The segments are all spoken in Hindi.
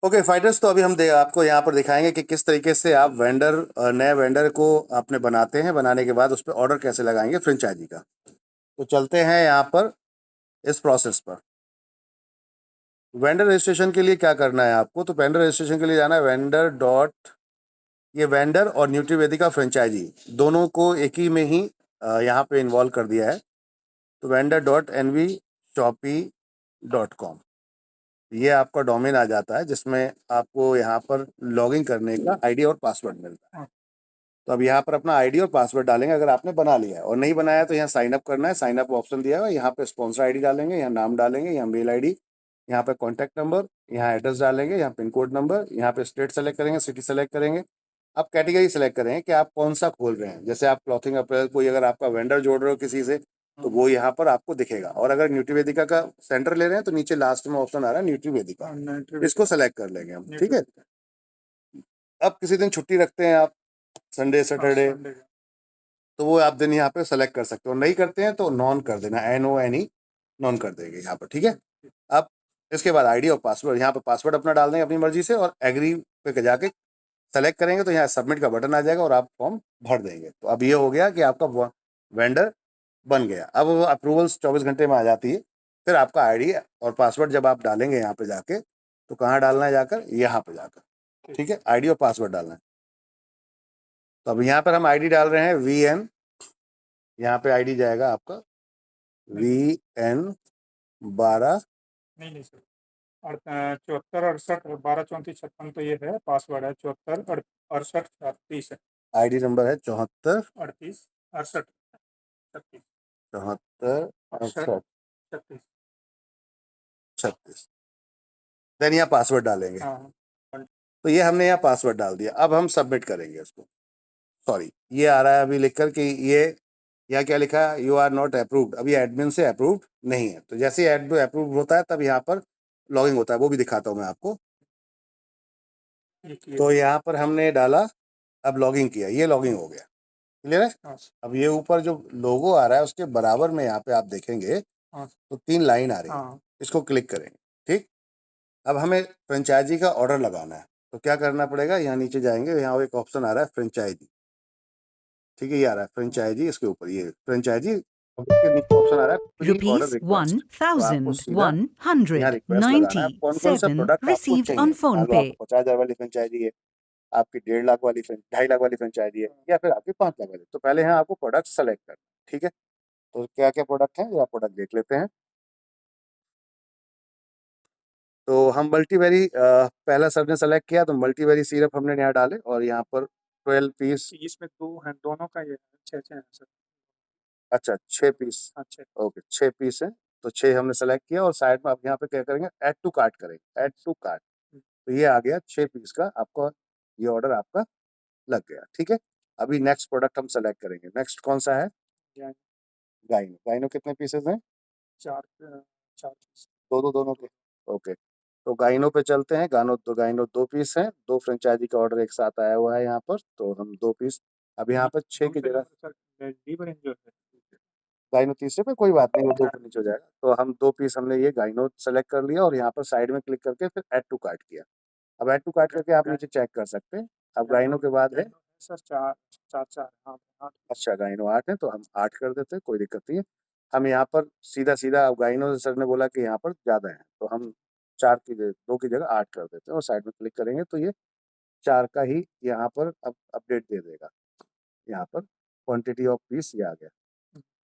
ओके फाइटर्स, तो अभी हम आपको यहाँ पर दिखाएंगे कि किस तरीके से आप नए वेंडर को आपने बनाते हैं, बनाने के बाद उस पर ऑर्डर कैसे लगाएंगे फ्रेंचाइजी का। तो चलते हैं यहाँ पर इस प्रोसेस पर। वेंडर रजिस्ट्रेशन के लिए क्या करना है आपको, तो वेंडर रजिस्ट्रेशन के लिए जाना है वेंडर डॉट, ये वेंडर और न्यूट्रीवेदिका फ्रेंचाइजी दोनों को एक ही में ही यहाँ पे इन्वॉल्व कर दिया है। तो vendor.nvshopee.com ये आपका डोमेन आ जाता है, जिसमें आपको यहाँ पर लॉगिन करने का आईडी और पासवर्ड मिलता है। तो अब यहाँ पर अपना आईडी और पासवर्ड डालेंगे अगर आपने बना लिया है, और नहीं बनाया तो यहाँ साइन अप करना है। साइन अप ऑप्शन दिया हुआ है, यहाँ पे स्पॉन्सर आईडी डालेंगे, यहाँ नाम डालेंगे, यहाँ मेल आईडी, यहाँ पे कॉन्टैक्ट नंबर, यहाँ एड्रेस डालेंगे, यहाँ पिन कोड नंबर, यहाँ पे स्टेट सेलेक्ट करेंगे, सिटी सेलेक्ट करेंगे। आप कैटेगरी सेलेक्ट करेंगे कि आप कौन सा खोल रहे हैं। जैसे आप क्लॉथिंग अपीयरेंस, कोई अगर आपका वेंडर जोड़ रहे हो किसी से, तो वो यहाँ पर आपको दिखेगा। और अगर न्यूट्रीवेदिका का सेंटर ले रहे हैं तो नीचे लास्ट में ऑप्शन आ रहा है न्यूट्रीवेदिका, इसको सेलेक्ट कर लेंगे हम। ठीक है। अब किसी दिन छुट्टी रखते हैं आप, संडे सैटरडे, तो वो आप दिन यहाँ पे सेलेक्ट कर सकते हो। नहीं करते हैं तो नॉन कर देना, NONE नॉन कर देंगे यहाँ पर। ठीक है। अब इसके बाद आईडी और पासवर्ड, यहाँ पे पासवर्ड अपना डाल देंगे अपनी मर्जी से, और एग्री पे जाके सेलेक्ट करेंगे तो यहाँ सबमिट का बटन आ जाएगा और आप फॉर्म भर देंगे। तो अब ये हो गया कि आपका वेंडर बन गया। अब अप्रूवल्स 24 घंटे में आ जाती है। फिर आपका आईडी और पासवर्ड जब आप डालेंगे यहाँ पे जाके, तो कहाँ डालना है जाकर, यहाँ पे जाकर। ठीक है, आईडी और पासवर्ड डालना है। तो अब यहाँ पर हम आईडी डाल रहे हैं VN, यहाँ पे आईडी जाएगा आपका VN12। नहीं सर, 74 68 12 34 56 तो ये है। पासवर्ड है 74 68 38 है। आईडी नंबर है 74 38 68 36 74 68 36। 36। देन यहाँ पासवर्ड डालेंगे। हाँ, तो ये हमने यहाँ पासवर्ड डाल दिया। अब हम सबमिट करेंगे इसको। सॉरी, ये आ रहा है अभी लिखकर कि ये, यहाँ क्या लिखा है, यू आर नॉट अप्रूव्ड। अभी एडमिन से अप्रूव्ड नहीं है। तो जैसे ही अप्रूव होता है तब यहाँ पर लॉगिंग होता है, वो भी दिखाता हूँ मैं आपको। तो यहाँ पर हमने डाला, अब लॉगिंग किया, ये लॉगिंग हो गया। क्लियर है। अब ये ऊपर जो लोगो आ रहा है उसके बराबर में यहाँ पे आप देखेंगे तो 3 लाइन आ रही है, इसको क्लिक करेंगे। ठीक। अब हमें फ्रेंचाइजी का ऑर्डर लगाना है, तो क्या करना पड़ेगा, यहाँ नीचे जाएंगे, यहाँ एक ऑप्शन आ रहा है फ्रेंचाइजी। ठीक है, ये आ रहा है फ्रेंचाइजी, इसके ऊपर ये फ्रेंचाइजी, इसके नीचे ऑप्शन आ रहा है प्री ऑर्डर रिक्वेस्ट। तो आपको सीधा यहाँ रिक्वेस्ट लगाना है, कौन कौन सा प्रोडक्ट आपको received चाहिए। on मान लो PhonePe. आपको 50,000 वाली फ्रेंचाइजी है, आपकी 1.5 लाख वाली 2.5 लाख वाली फ्रेंचाइजी है, या फिर आपकी 5 लाख वाली। तो पहले यहाँ आपको प्रोडक्ट सेलेक्ट करना। ठीक है। तो क्या क्या प्रोडक्ट हैं, ये आप प्रोडक्ट देख लेते हैं। तो हम मल्टीवेरी, पहला सर ने सेलेक्ट किया तो मल्टीवेरी सिरप हमने यहाँ डाले, और यहाँ पर 12 पीस। इसमें 2 हैं, दोनों का ये 6 हैं सर। अच्छा, 6 पीस। अच्छा, ओके, 6 पीस है, तो 6 हमने सेलेक्ट किया। और साइड में आप यहाँ पे क्या करेंगे, ऐड टू कार्ट करेंगे, ऐड टू कार्ट। तो ये आ गया 6 पीस का आपका, ये ऑर्डर आपका लग गया। ठीक है। अभी नेक्स्ट प्रोडक्ट हम सेलेक्ट करेंगे। नेक्स्ट कौन सा है, गाइनो। गाइनो कितने पीसेस हैं, 4 पीस। दोनों के। ओके, तो गाइनो पे चलते हैं। गाइनो 2 पीस हैं, 2 फ्रेंचाइजी का ऑर्डर एक साथ आया हुआ है यहाँ पर, तो हम 2 पीस। अब यहाँ पर 6 की जगह गाइनो तीसरे पे, कोई बात नहीं, वो 2 पे नीचे हो जाएगा। तो हम 2 पीस हमने ये गाइनो सेलेक्ट कर लिया, और यहाँ पर साइड में क्लिक करके फिर ऐड टू कार्ट किया। अब ऐड टू कार्ट करके आप नीचे चेक कर सकते हैं। अब गाइनो के बाद है सर 4 हाँ। अच्छा, गाइनो 8 है, तो हम 8 कर देते हैं, कोई दिक्कत नहीं है। हम यहाँ पर सीधा सीधा, अब गाइनो सर ने बोला कि यहाँ पर ज़्यादा है, तो हम 4 की जगह 2 की जगह 8 कर देते हैं, और साइड में क्लिक करेंगे तो ये 4 का ही यहाँ पर अब अपडेट दे देगा। यहाँ पर क्वांटिटी ऑफ पीस ये आ गया,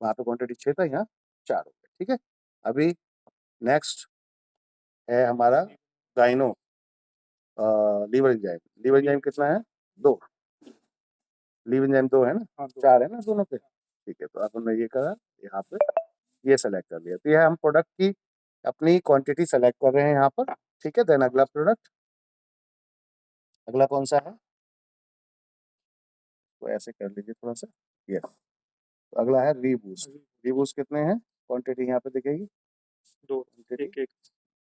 वहाँ पे क्वांटिटी 6 था, यहाँ 4 हो गया। ठीक है। अभी नेक्स्ट है हमारा गाइनो लीवर एंजाइम। लीवर एंजाइम कितना है, 2। लीवर एंजाइम 2 है ना, 4 है ना दोनों पे। ठीक है, तो अब हमने ये करा, यहाँ पे ये सेलेक्ट कर लिया। तो ये हम प्रोडक्ट की अपनी क्वांटिटी सेलेक्ट कर रहे हैं यहाँ पर। ठीक है। देन अगला प्रोडक्ट, अगला कौन सा है, तो ऐसे कर लीजिए थोड़ा सा। ये तो अगला है रीबूस्ट। रीबूस्ट कितने हैं, क्वांटिटी यहाँ पे दिखेगी 2,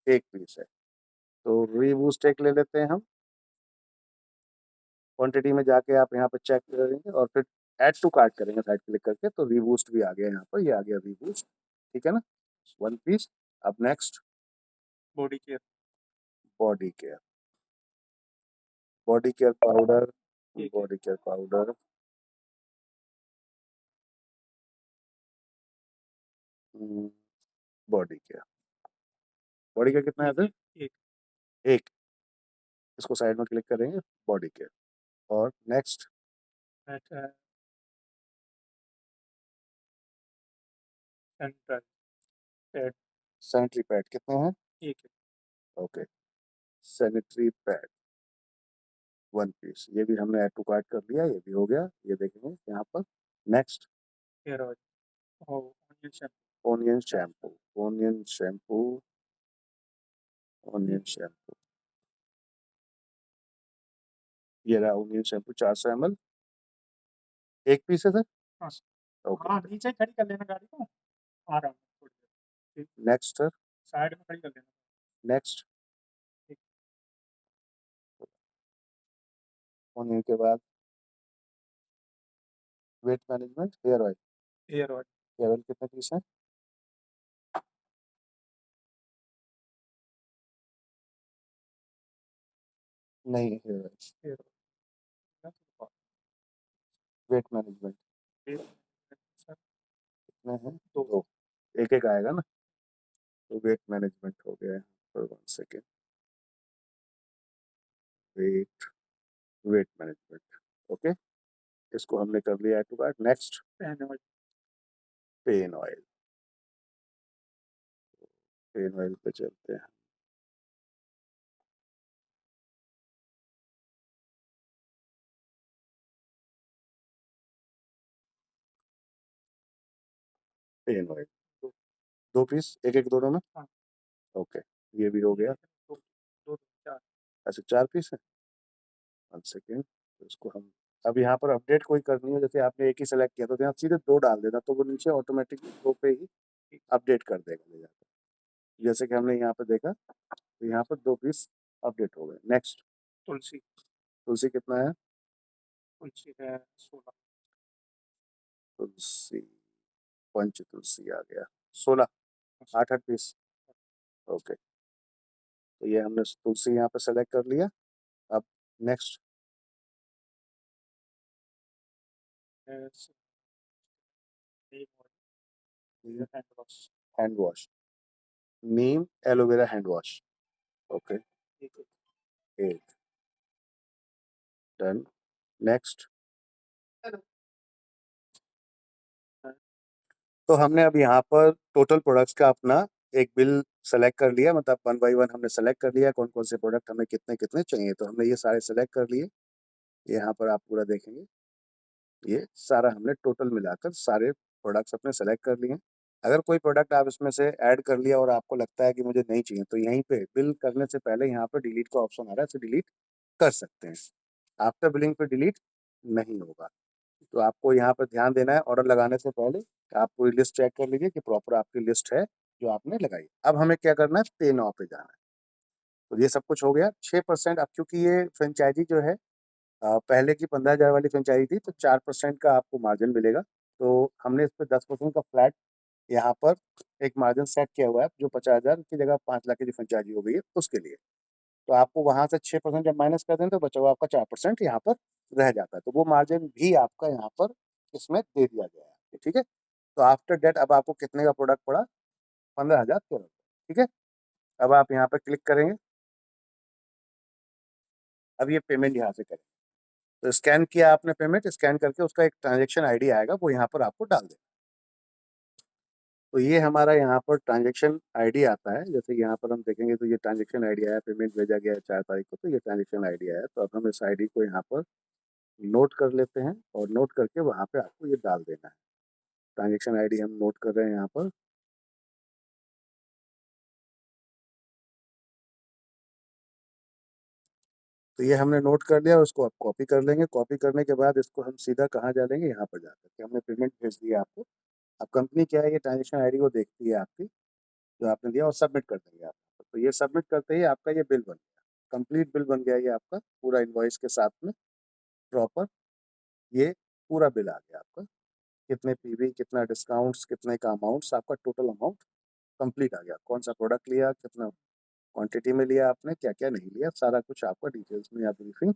एक पीस है, तो रीबूस्ट एक ले लेते हैं हम। क्वांटिटी में जाके आप यहाँ पे चेक करेंगे, और फिर ऐड टू कार्ट करेंगे साइड क्लिक करके, तो रीबूस्ट भी आ गया यहाँ पर, ये आ गया रीबूस्ट। ठीक है ना, 1 पीस। अब next body care. Body care, body care powder, ठीक है। Body care powder, body care, body care कितना है एक सर? एक एक एक, इसको साइड में क्लिक करेंगे, बॉडी केयर। और नेक्स्ट, नेट है सेंट्रल पैड सैनिटरी पैड कितने हैं? एक है। ओके, सैनिटरी पैड 1 पीस, ये भी हमने ऐड टू कार्ट कर लिया, ये भी हो गया, ये देखेंगे यहाँ पर। नेक्स्ट, हेयर ऑयल और onion shampoo onion shampoo, onion shampoo, onion shampoo, ये रहा ओनियन शैम्पू 400 ml, एक पीस है सर? हाँ ओके, हाँ, नीचे खड़ी कर लेना गाड़ी को, आ रहा हूँ थोड़ी देर। ठीक, नेक्स्ट सर, साइड में खड़ी कर लेना। नेक्स्ट, ठीक, ओनियन के बाद weight management hair oil, hair oil hair oil कितने पीस है? नहीं, hair oil, hair oil weight management sir कितने हैं? दो। 2, एक एक आएगा ना, तो वेट मैनेजमेंट हो गया है। पर 1 second, wait, weight management, okay, इसको हमने कर लिया add to cart. Next, pain oil pain oil, pain oil पे चलते हैं। पेन ऑयल दो। 2 पीस, एक एक दोनों में, हाँ, ओके, ये भी हो ये गया। दो दो चार। ऐसे 4 पीस है। 1 सेकेंड, तो इसको हम अब यहाँ पर अपडेट कोई करनी हो, जैसे आपने एक ही सेलेक्ट किया तो यहाँ सीधे 2 डाल देना, तो वो नीचे ऑटोमेटिकली 2 पे ही अपडेट कर देगा ले जाकर। जैसे कि हमने यहाँ पे देखा, तो यहाँ पर 2 पीस अपडेट हो गए। नेक्स्ट, तुलसी तुलसी कितना है? तुलसी है 16। तुलसी, पंच तुलसी आ गया 16, 8 पीस, ओके, तो ये हमने तुलसी यहाँ पे सेलेक्ट कर लिया। अब next, hand wash hand wash, neem aloe vera hand wash, okay, एक एक, डन। नेक्स्ट, तो हमने अब यहाँ पर टोटल प्रोडक्ट्स का अपना एक बिल सेलेक्ट कर लिया, मतलब 1 बाय 1 हमने सेलेक्ट कर लिया कौन कौन से प्रोडक्ट हमें कितने कितने चाहिए, तो हमने ये सारे सेलेक्ट कर लिए। यहाँ पर आप पूरा देखेंगे, ये सारा हमने टोटल मिलाकर सारे प्रोडक्ट्स अपने सेलेक्ट कर लिए। अगर कोई प्रोडक्ट आप इसमें से ऐड कर लिया और आपको लगता है कि मुझे नहीं चाहिए, तो यहीं पे बिल करने से पहले यहाँ पर डिलीट का ऑप्शन आ रहा है, इसे डिलीट कर सकते हैं। आफ्टर बिलिंग पे डिलीट नहीं होगा। तो आपको यहाँ पर ध्यान देना है, ऑर्डर लगाने से पहले आप पूरी लिस्ट चेक कर लीजिए कि प्रॉपर आपकी लिस्ट है जो आपने लगाई। अब हमें क्या करना है, पे नाउ पे जाना है। तो ये सब कुछ हो गया। 6% अब क्योंकि ये फ्रेंचाइजी जो है पहले की 15,000 वाली फ्रेंचाइजी थी, तो 4% का आपको मार्जिन मिलेगा। तो हमने इस पे 10% का फ्लैट यहाँ पर एक मार्जिन सेट किया हुआ है, जो 50,000 की जगह 5 लाख की जो फ्रेंचाइजी हो गई है उसके लिए। तो आपको वहाँ से 6% जब माइनस कर दें तो बचा हुआ आपका 4% यहाँ पर रह जाता है। तो वो मार्जिन भी आपका यहाँ पर इसमें दे दिया गया है, ठीक है। तो आफ्टर डेट अब आपको कितने का प्रोडक्ट पड़ा? 15,013, ठीक है। अब आप यहाँ पर क्लिक करेंगे, अब ये पेमेंट यहाँ से करें, तो स्कैन किया आपने पेमेंट, स्कैन करके उसका एक ट्रांजेक्शन आईडी आएगा, वो यहाँ पर आपको डाल देना। तो ये हमारा यहाँ पर ट्रांजेक्शन आईडी आता है, जैसे यहाँ पर हम देखेंगे तो ये ट्रांजेक्शन आईडी आया, पेमेंट भेजा गया है 4 तारीख को, तो ये ट्रांजेक्शन आईडी आया। तो अब हम इस आईडी को यहाँ पर नोट कर लेते हैं और नोट करके वहाँ पे आपको ये डाल देना है। ट्रांजेक्शन आईडी हम नोट कर रहे हैं यहाँ पर, तो ये हमने नोट कर लिया, उसको आप कॉपी कर लेंगे। कॉपी करने के बाद इसको हम सीधा कहाँ डालेंगे, यहाँ पर जाकर के हमने पेमेंट भेज दिया आपको। अब कंपनी क्या है, ये ट्रांजेक्शन आईडी को देखती है आपकी जो आपने दिया और सबमिट कर देंगे आप। तो ये सबमिट करते ही आपका ये बिल बन गया, कंप्लीट बिल बन गया ये आपका पूरा इनवॉइस के साथ में प्रॉपर। ये पूरा बिल आ गया आपका, कितने पीवी, कितना डिस्काउंट्स, कितने का अमाउंट्स, आपका टोटल अमाउंट कंप्लीट आ गया। कौन सा प्रोडक्ट लिया, कितना क्वांटिटी में लिया आपने, क्या क्या नहीं लिया, सारा कुछ आपका डिटेल्स में यहाँ ब्रीफिंग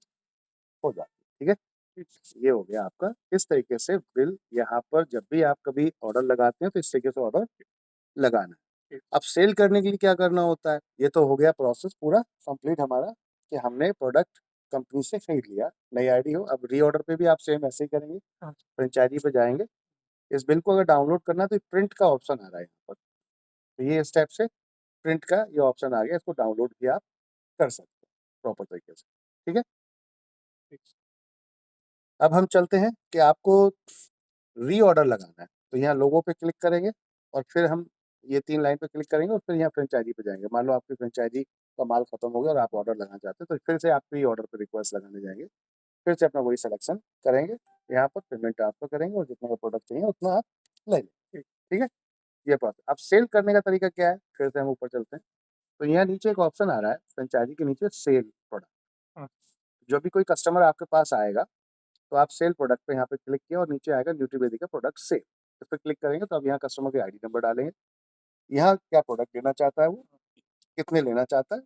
हो जाती है। ठीक है, ये हो गया आपका। इस तरीके से बिल यहाँ पर जब भी आप कभी ऑर्डर लगाते हैं तो इस तरीके से ऑर्डर लगाना है। अब सेल करने के लिए क्या करना होता है, ये तो हो गया प्रोसेस पूरा कंप्लीट हमारा कि हमने प्रोडक्ट कंपनी से खरीद लिया, नई आईडी हो। अब रीऑर्डर पे भी आप सेम ऐसे ही करेंगे, फ्रेंचाइजी पे जाएंगे। इस बिल को अगर डाउनलोड करना है तो प्रिंट का ऑप्शन आ रहा है यहाँ पर, तो ये स्टेप से प्रिंट का ये ऑप्शन आ गया, इसको डाउनलोड भी आप कर सकते हैं प्रॉपर तरीके से। ठीक है, अब हम चलते हैं कि आपको रीऑर्डर लगाना है, तो यहाँ लोगो पे क्लिक करेंगे और फिर हम ये 3 लाइन पे क्लिक करेंगे और फिर यहाँ फ्रेंचाइजी पे जाएंगे। मान लो आपकी फ्रेंचाइजी का माल खत्म हो गया और आप ऑर्डर लगाना चाहते हैं, तो फिर से आप रीऑर्डर पे रिक्वेस्ट लगाने जाएंगे, फिर से अपना वही सिलेक्शन करेंगे, यहाँ पर पेमेंट ट्रांसफर करेंगे और जितना का प्रोडक्ट चाहिए उतना आप ले लेंगे। ठीक है, ये प्रोसेस। अब सेल करने का तरीका क्या है, फिर से हम ऊपर चलते हैं, तो यहाँ नीचे एक ऑप्शन आ रहा है फ्रेंचाइजी के नीचे सेल प्रोडक्ट। जो भी कोई कस्टमर आपके पास आएगा तो आप सेल प्रोडक्ट पे यहाँ पे क्लिक किया और नीचे आएगा न्यूट्रीवेदी का प्रोडक्ट सेल, इस पर क्लिक करेंगे तो अब यहाँ कस्टमर की आईडी नंबर डालेंगे, यहाँ क्या प्रोडक्ट लेना चाहता है वो, कितने लेना चाहता है,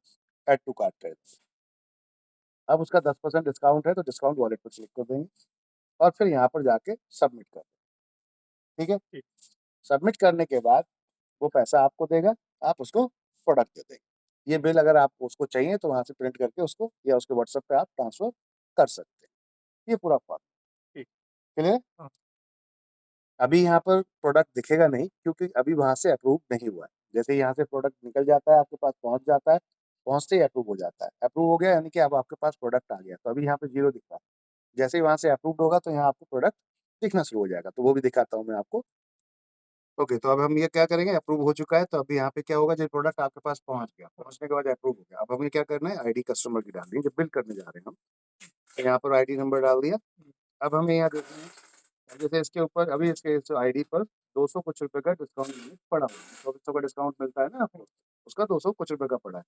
ऐड टू कार्ट कर देंगे। अब उसका 10% डिस्काउंट है तो डिस्काउंट वॉलेट पर क्लिक कर देंगे और फिर यहाँ पर जाके सबमिट कर देंगे। ठीक है, सबमिट करने के बाद वो पैसा आपको देगा, आप उसको प्रोडक्ट दे देंगे। ये बिल अगर आपको उसको चाहिए तो वहाँ से प्रिंट करके उसको या उसके व्हाट्सएप पे आप ट्रांसफर कर सकते हैं। ये पूरा फॉर्म क्लियर। अभी यहाँ पर प्रोडक्ट दिखेगा नहीं क्योंकि अभी वहाँ से अप्रूव नहीं हुआ है। जैसे ही यहाँ से प्रोडक्ट निकल जाता है आपके पास पहुँच जाता है, पहुँचते ही अप्रूव हो जाता है। अप्रूव हो गया यानी कि अब आपके पास प्रोडक्ट आ गया, तो अभी यहाँ पे 0 दिख रहा है। जैसे ही वहाँ से अप्रूव्ड होगा तो यहाँ आपको प्रोडक्ट दिखना शुरू हो जाएगा, तो वो भी दिखाता हूँ मैं आपको। ओके, तो अब हम ये क्या करेंगे, अप्रूव हो चुका है तो अभी यहाँ पे क्या होगा, जब प्रोडक्ट आपके पास पहुँच गया, पहुँचने के बाद अप्रूव हो गया। अब हमें क्या करना है, आईडी कस्टमर की डालनी है, जब बिल करने जा रहे हैं हम, तो यहाँ पर आईडी नंबर डाल दिया। अब हमें यहाँ देखना है, जैसे इसके ऊपर अभी इसके इस आईडी पर 200 कुछ रुपए का डिस्काउंट पड़ा हुआ है, 2400 का डिस्काउंट मिलता है ना आपको, उसका 200 कुछ रुपए का पड़ा है।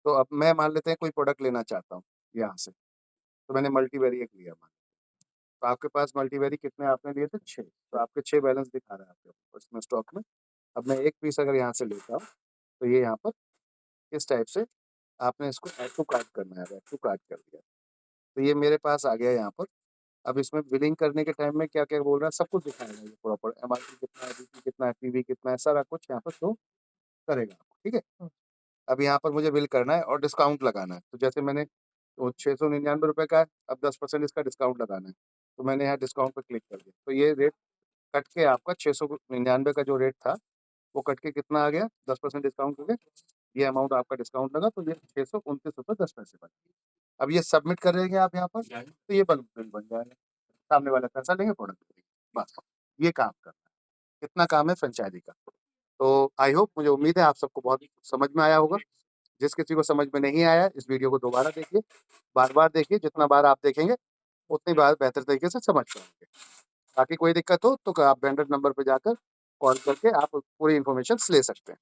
तो अब मैं मान लेते हैं कोई प्रोडक्ट लेना चाहता हूँ यहाँ से, तो मैंने मल्टीवेरिएट लिया मान, तो आपके पास मल्टीवेरी कितने आपने लिए थे, 6, तो आपके 6 बैलेंस दिखा रहा है आपके उसमें स्टॉक में। अब मैं एक पीस अगर यहाँ से लेता हूँ तो ये यहाँ पर इस टाइप से आपने इसको ऐड टू कार्ट करना है, ऐड टू कार्ट कर दिया तो ये मेरे पास आ गया यहाँ पर। अब इसमें बिलिंग करने के टाइम में क्या-क्या बोल रहा है, सब कुछ दिखाएगा ये प्रॉपर, एमआरपी कितना है, बीपी कितना है, पीवी कितना है, सारा कुछ यहाँ पर शो करेगा आपको। ठीक है, अब यहाँ पर मुझे बिल करना है और डिस्काउंट लगाना है, तो जैसे मैंने वो 699 रुपए का है, अब 10% इसका डिस्काउंट लगाना है, तो मैंने यहाँ डिस्काउंट पे क्लिक कर दिया, तो ये रेट कट के आपका 699 का जो रेट था वो कट के कितना आ गया, 10% डिस्काउंट हो गया, ये अमाउंट आपका डिस्काउंट लगा, तो ये 629 रुपए 10 पैसे बन गए। अब ये सबमिट करेंगे आप यहाँ पर, तो ये बिल बन जाएगा, सामने वाला पैसा लेंगे, प्रोडक्ट देंगे, बस ये काम करना है। इतना काम है फ्रेंचाइजी का। तो आई होप, मुझे उम्मीद है आप सबको बहुत समझ में आया होगा। जिस किसी को समझ में नहीं आया इस वीडियो को दोबारा देखिए, बार-बार देखिए, जितना बार आप देखेंगे उतनी बार बेहतर तरीके से समझ पाएँगे। बाकी कोई दिक्कत हो तो आप वेंडर नंबर पे जाकर कॉल करके आप पूरी इन्फॉर्मेशन ले सकते हैं।